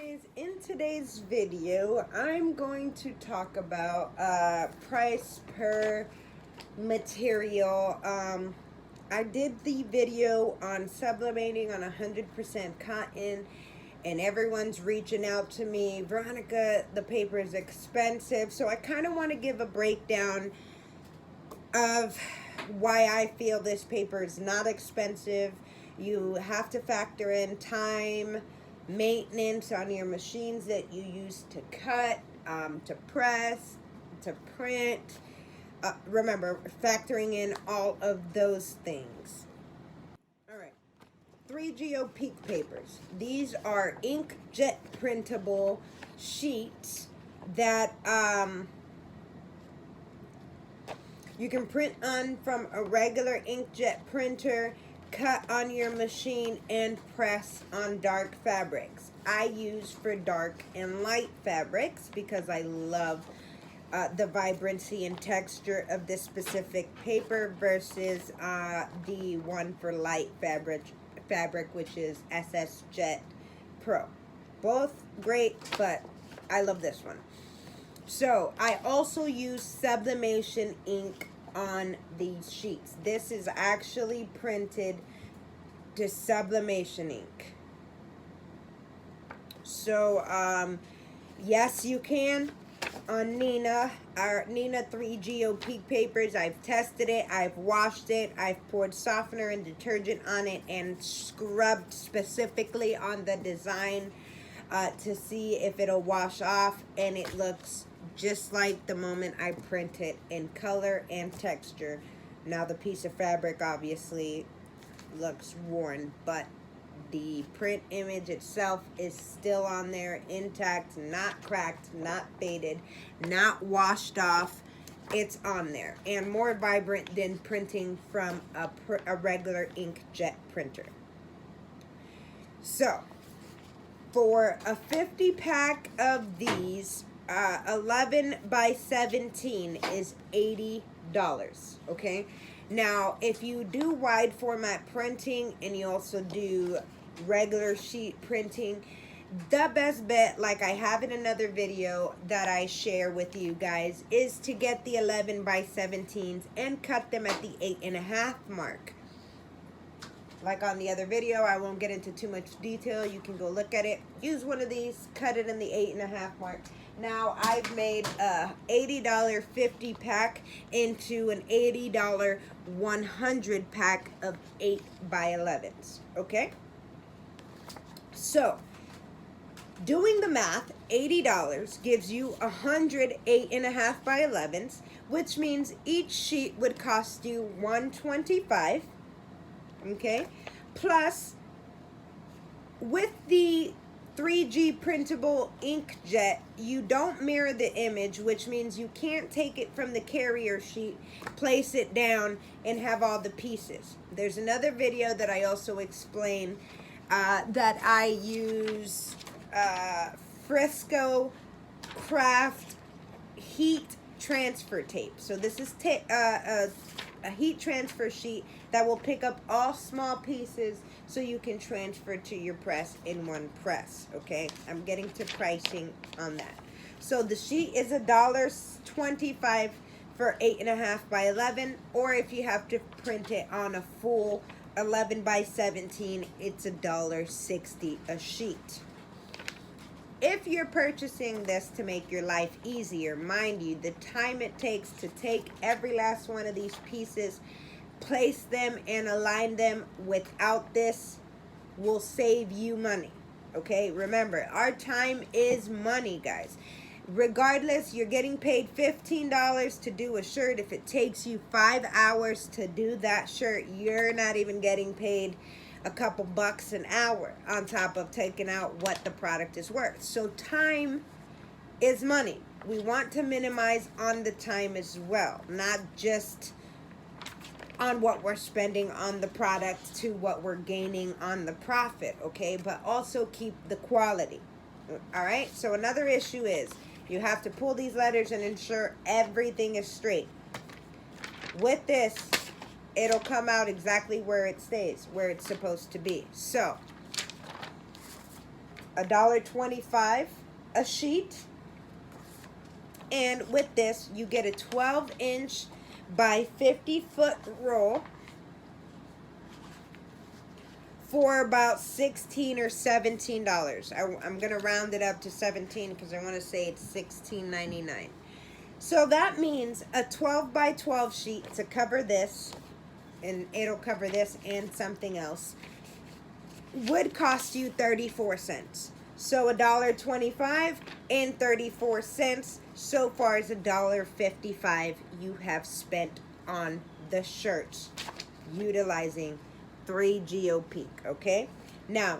guys, in today's video I'm going to talk about price per material. I did the video on sublimating on 100% cotton and everyone's reaching out to me, Veronica, the paper is expensive. So I kind of want to give a breakdown of why I feel this paper is not expensive. You have to factor in time, maintenance on your machines that you use to cut, to press, to print. Remember, factoring in all of those things. All right, 3 Geo Peak Papers. These are inkjet printable sheets that you can print on from a regular inkjet printer, cut on your machine, and press on dark fabrics. I use for dark and light fabrics because I love the vibrancy and texture of this specific paper versus the one for light fabric, which is SS Jet Pro. Both great, but I love this one. So I also use Sublimation ink on these sheets. This is actually printed to Sublimation ink. So yes, you can on Neenah, our Neenah 3 Geo Peak Papers. I've tested it, I've washed it, I've poured softener and detergent on it and scrubbed specifically on the design to see if it'll wash off, and it looks just like the moment I print it in color and texture. Now the piece of fabric obviously looks worn, but the print image itself is still on there, intact, not cracked, not faded, not washed off. It's on there and more vibrant than printing from a regular inkjet printer. So for a 50 pack of these, 11 by 17 is $80, okay? Now, if you do wide format printing and you also do regular sheet printing, the best bet, like I have in another video that I share with you guys, is to get the 11 by 17s and cut them at the 8.5 mark. Like on the other video, I won't get into too much detail. You can go look at it. Use one of these, cut it in the 8.5 mark. Now, I've made a $80 50 pack into an $80 100 pack of 8 by 11s, okay? So, doing the math, $80 gives you 100 8.5 by 11s, which means each sheet would cost you $125, okay? Plus, with the 3G printable inkjet, you don't mirror the image, which means you can't take it from the carrier sheet, place it down, and have all the pieces. There's another video that I also explain that I use Frisco Craft heat transfer tape. So this is a heat transfer sheet that will pick up all small pieces so you can transfer to your press in one press, okay? I'm getting to pricing on that. So the sheet is $1.25 for 8.5 by 11, or if you have to print it on a full 11 by 17, it's $1.60 a sheet. If you're purchasing this to make your life easier, mind you, the time it takes to take every last one of these pieces, place them and align them without this will save you money, okay? Remember, our time is money, guys. Regardless, you're getting paid $15 to do a shirt. If it takes you 5 hours to do that shirt, you're not even getting paid a couple bucks an hour on top of taking out what the product is worth. So time is money. We want to minimize on the time as well, not just on what we're spending on the product to what we're gaining on the profit, okay? But also keep the quality, all right? So another issue is you have to pull these letters and ensure everything is straight. With this, it'll come out exactly where it stays, where it's supposed to be. So $1.25 a sheet. And with this, you get a 12-inch by 50-foot roll for about $16 or $17. I'm going to round it up to 17 because I want to say it's $16.99. So that means a 12 by 12 sheet to cover this, and it'll cover this and something else, would cost you 34 cents. So $1.25 and 34 cents. So far as $1.55 you have spent on the shirts utilizing 3 Geo Peak, okay? Now,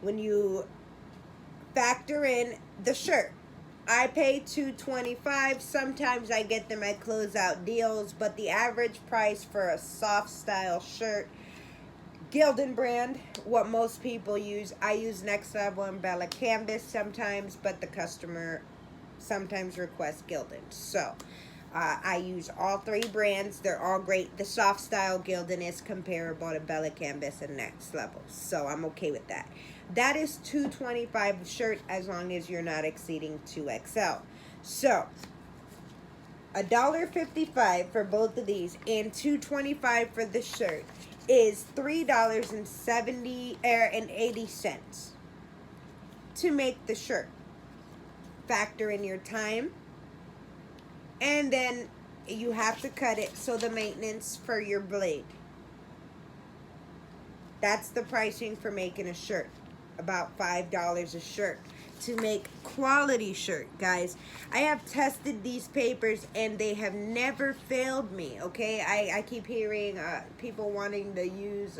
when you factor in the shirt, I pay $2.25. Sometimes I get them at closeout deals, but the average price for a soft style shirt, Gildan brand, what most people use. I use Next Level and Bella Canvas sometimes, but the customer sometimes requests Gildan. So I use all 3 brands. They're all great. The soft style Gildan is comparable to Bella Canvas and Next Level, so I'm okay with that. That is $2.25 a shirt as long as you're not exceeding 2XL. So $1.55 for both of these and $2.25 for the shirt is $3.80 to make the shirt. Factor in your time, and then you have to cut it, so the maintenance for your blade. That's the pricing for making a shirt. About $5 a shirt to make quality shirt, guys. I have tested these papers and they have never failed me, okay? I keep hearing people wanting to use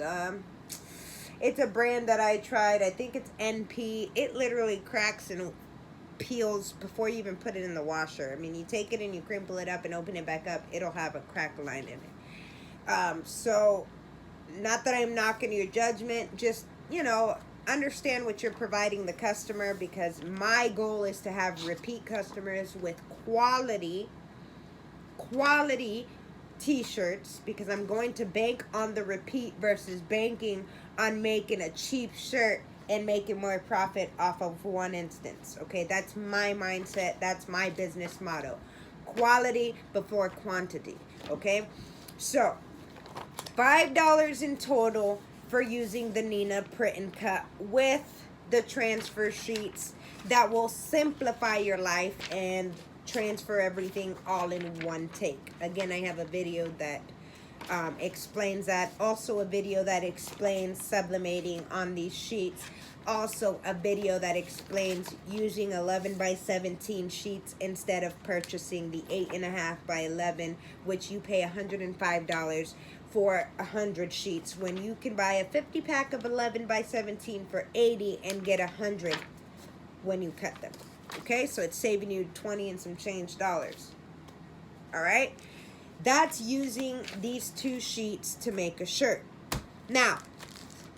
it's a brand that I tried. I think it's NP. It literally cracks and peels before you even put it in the washer. I mean, you take it and you crimple it up and open it back up, it'll have a crack line in it. So not that I'm knocking your judgment, just, you know, understand what you're providing the customer, because my goal is to have repeat customers with quality t-shirts, because I'm going to bank on the repeat versus banking on making a cheap shirt and making more profit off of one instance. Okay, that's my mindset. That's my business motto. Quality before quantity. Okay, so $5 in total for using the Neenah print and cut with the transfer sheets that will simplify your life and transfer everything all in one take. Again, I have a video that explains that. Also a video that explains sublimating on these sheets. Also a video that explains using 11 by 17 sheets instead of purchasing the 8.5 by 11, which you pay $105 for 100 sheets, when you can buy a 50 pack of 11 by 17 for $80 and get 100 when you cut them. Okay, so it's saving you 20 and some change dollars. All right, that's using these 2 sheets to make a shirt. Now,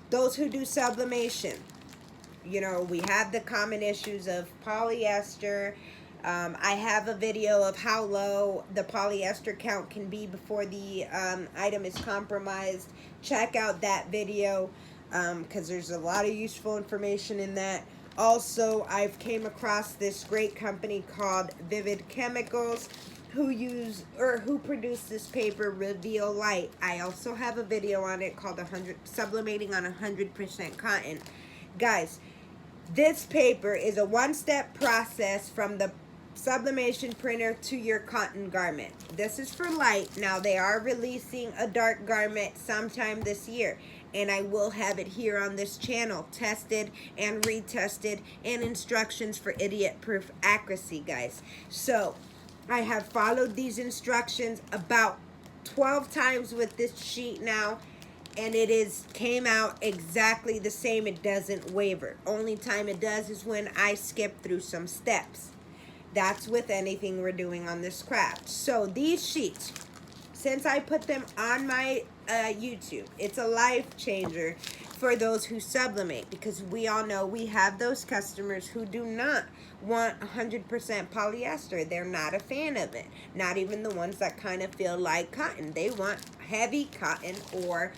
those who do sublimation, you know, we have the common issues of polyester. I have a video of how low the polyester count can be before the item is compromised. Check out that video because there's a lot of useful information in that. Also, I've came across this great company called Vivid Chemicals who produce this paper, Reveal Light. I also have a video on it called Sublimating on 100% Cotton. Guys, this paper is a one-step process from the sublimation printer to your cotton garment. This is for light. Now they are releasing a dark garment sometime this year, and I will have it here on this channel, tested and retested, and instructions for idiot-proof accuracy, guys. So I have followed these instructions about 12 times with this sheet now, and it came out exactly the same. It doesn't waver. Only time it does is when I skip through some steps. That's with anything we're doing on this craft. So these sheets, since I put them on my YouTube, it's a life changer for those who sublimate, because we all know we have those customers who do not want 100% polyester. They're not a fan of it. Not even the ones that kind of feel like cotton. They want heavy cotton or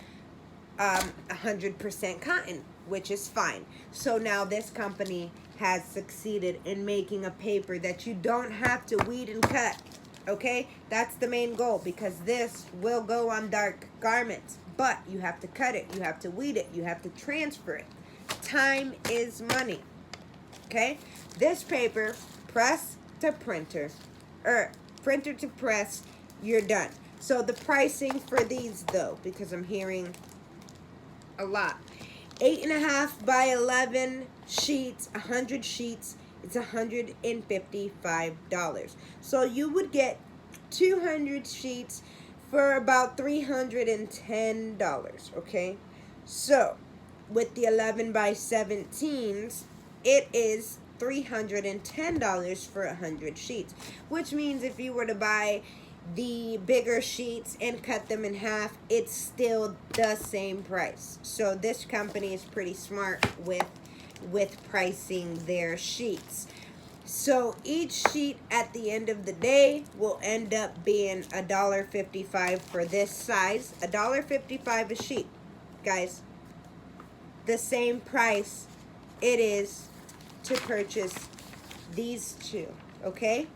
100% cotton. which is fine. So now this company has succeeded in making a paper that you don't have to weed and cut. Okay, that's the main goal, because this will go on dark garments, but you have to cut it, you have to weed it, you have to transfer it. Time is money. Okay, this paper, press to printer, or printer to press, you're done. So the pricing for these though, because I'm hearing a lot, 8.5 by 11 sheets, 100 sheets, it's $155. So you would get 200 sheets for about $310. Okay, so with the 11 by 17s, it is $310 for 100 sheets, which means if you were to buy the bigger sheets and cut them in half, it's still the same price. So this company is pretty smart with pricing their sheets. So each sheet at the end of the day will end up being $1.55 for this size. $1.55 a sheet, guys. The same price it is to purchase these two, okay?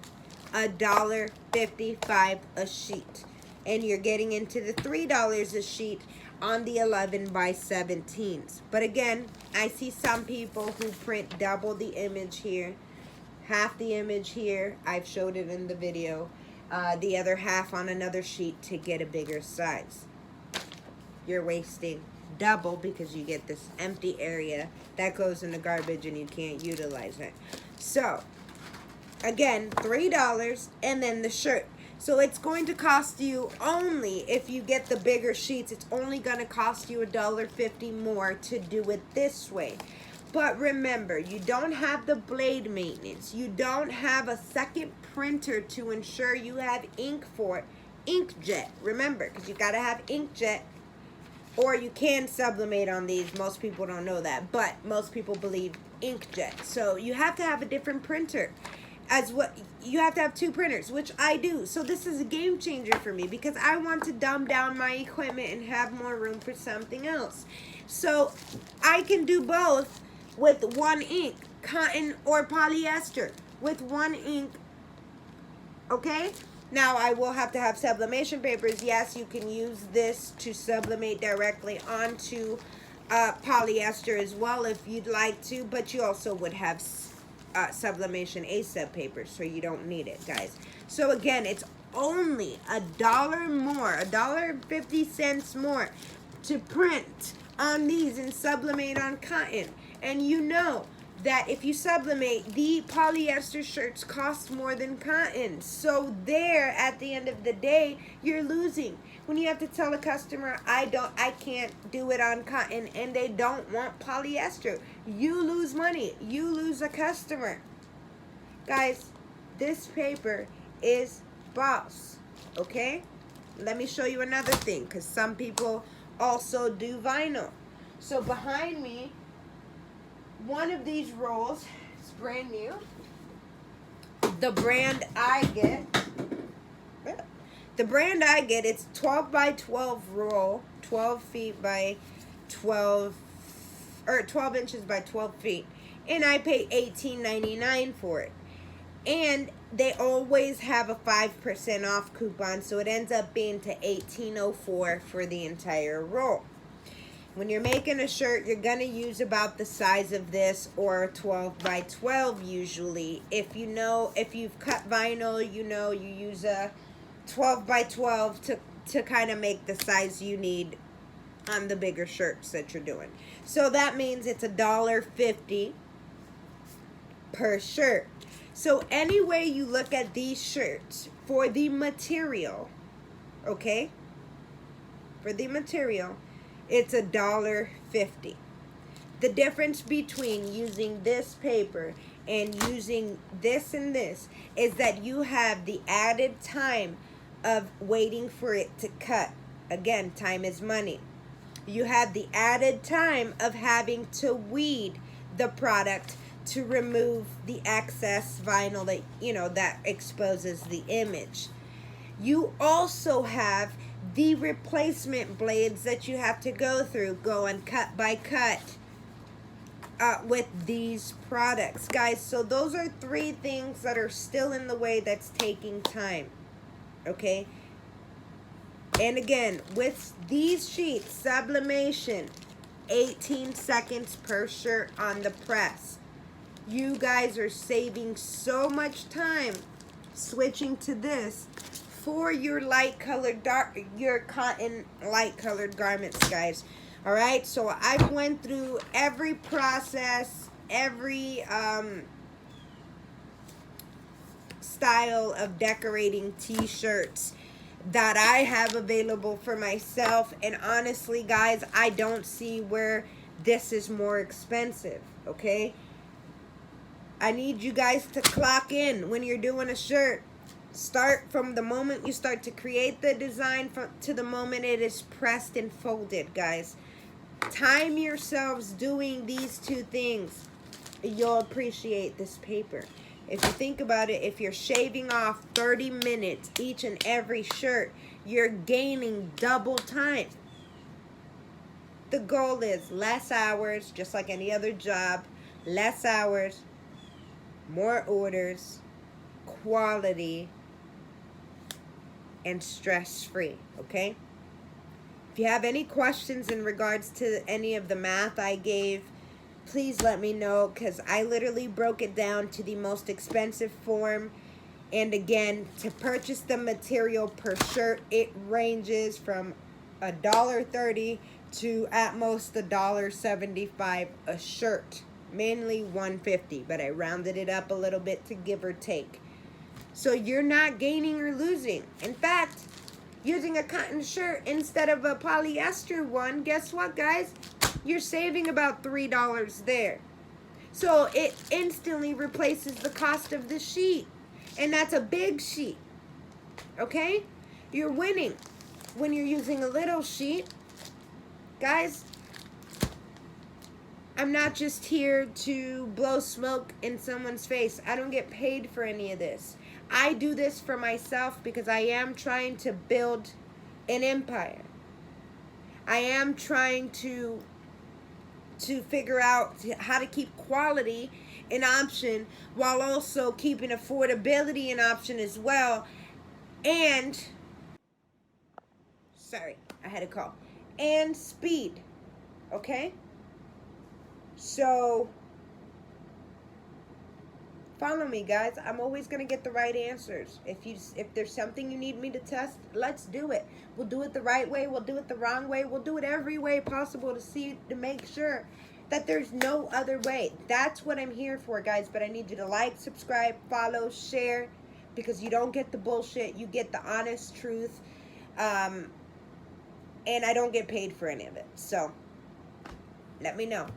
$1.55 a sheet. And you're getting into the $3 a sheet on the 11 by 17s. But again, I see some people who print double the image here, half the image here. I've showed it in the video. The other half on another sheet to get a bigger size. You're wasting double because you get this empty area that goes in the garbage and you can't utilize it. So again, $3, and then the shirt. So it's going to cost you only, if you get the bigger sheets, it's only going to cost you $1.50 more to do it this way. But remember, you don't have the blade maintenance. You don't have a second printer to ensure you have ink for it. Inkjet, remember, because you got to have inkjet. Or you can sublimate on these. Most people don't know that, but most people believe inkjet. So you have to have a different printer. You have to have two printers, which I do. So this is a game changer for me because I want to dumb down my equipment and have more room for something else. So I can do both with one ink, cotton or polyester, with one ink. Okay? Now, I will have to have sublimation papers. Yes, you can use this to sublimate directly onto polyester as well if you'd like to, but you also would have sublimation A-sub papers, so you don't need it, guys. So again, it's only $1 more, $1.50 more to print on these and sublimate on cotton. And you know that if you sublimate, the polyester shirts cost more than cotton. So there, at the end of the day, you're losing. When you have to tell a customer, I can't do it on cotton, and they don't want polyester, you lose money. You lose a customer. Guys, this paper is boss, okay? Let me show you another thing, because some people also do vinyl. So behind me, one of these rolls is brand new. The brand I get, it's 12 by 12 roll, 12 feet by 12, or 12 inches by 12 feet. And I pay $18.99 for it. And they always have a 5% off coupon, so it ends up being to $18.04 for the entire roll. When you're making a shirt, you're going to use about the size of this, or 12 by 12 usually. If you've cut vinyl, you use a 12 by 12 to kind of make the size you need on the bigger shirts that you're doing. So that means it's $1.50 per shirt. So any way you look at these shirts, for the material, okay? For the material, it's $1.50. The difference between using this paper and using this and this is that you have the added time of waiting for it to cut. Again, time is money. You have the added time of having to weed the product to remove the excess vinyl that exposes the image. You also have the replacement blades that you have to go through, going cut by cut, with these products, guys. So those are 3 things that are still in the way that's taking time. Okay. And again, with these sheets, sublimation, 18 seconds per shirt on the press. You guys are saving so much time switching to this for your light colored your cotton light colored garments, guys. All right, so I've went through every process, every style of decorating t-shirts that I have available for myself, and honestly, guys, I don't see where this is more expensive. Okay, I need you guys to clock in when you're doing a shirt. Start from the moment you start to create the design to the moment it is pressed and folded, guys. Time yourselves doing these 2 things. You'll appreciate this paper. If you think about it, if you're shaving off 30 minutes each and every shirt, you're gaining double time. The goal is less hours, just like any other job. Less hours, more orders, quality, and stress-free, okay? If you have any questions in regards to any of the math I gave, please let me know, because I literally broke it down to the most expensive form. And again, to purchase the material per shirt, it ranges from $1.30 to at most $1.75 a shirt. Mainly $1.50, but I rounded it up a little bit to give or take. So you're not gaining or losing. In fact, using a cotton shirt instead of a polyester one, guess what, guys? You're saving about $3 there. So it instantly replaces the cost of the sheet. And that's a big sheet. Okay? You're winning when you're using a little sheet. Guys, I'm not just here to blow smoke in someone's face. I don't get paid for any of this. I do this for myself because I am trying to build an empire. I am trying to figure out how to keep quality an option while also keeping affordability an option as well. And, sorry, I had a call. And speed, okay? So, follow me, guys. I'm always going to get the right answers. If there's something you need me to test, let's do it. We'll do it the right way. We'll do it the wrong way. We'll do it every way possible to make sure that there's no other way. That's what I'm here for, guys. But I need you to like, subscribe, follow, share, because you don't get the bullshit. You get the honest truth. And I don't get paid for any of it. So, let me know.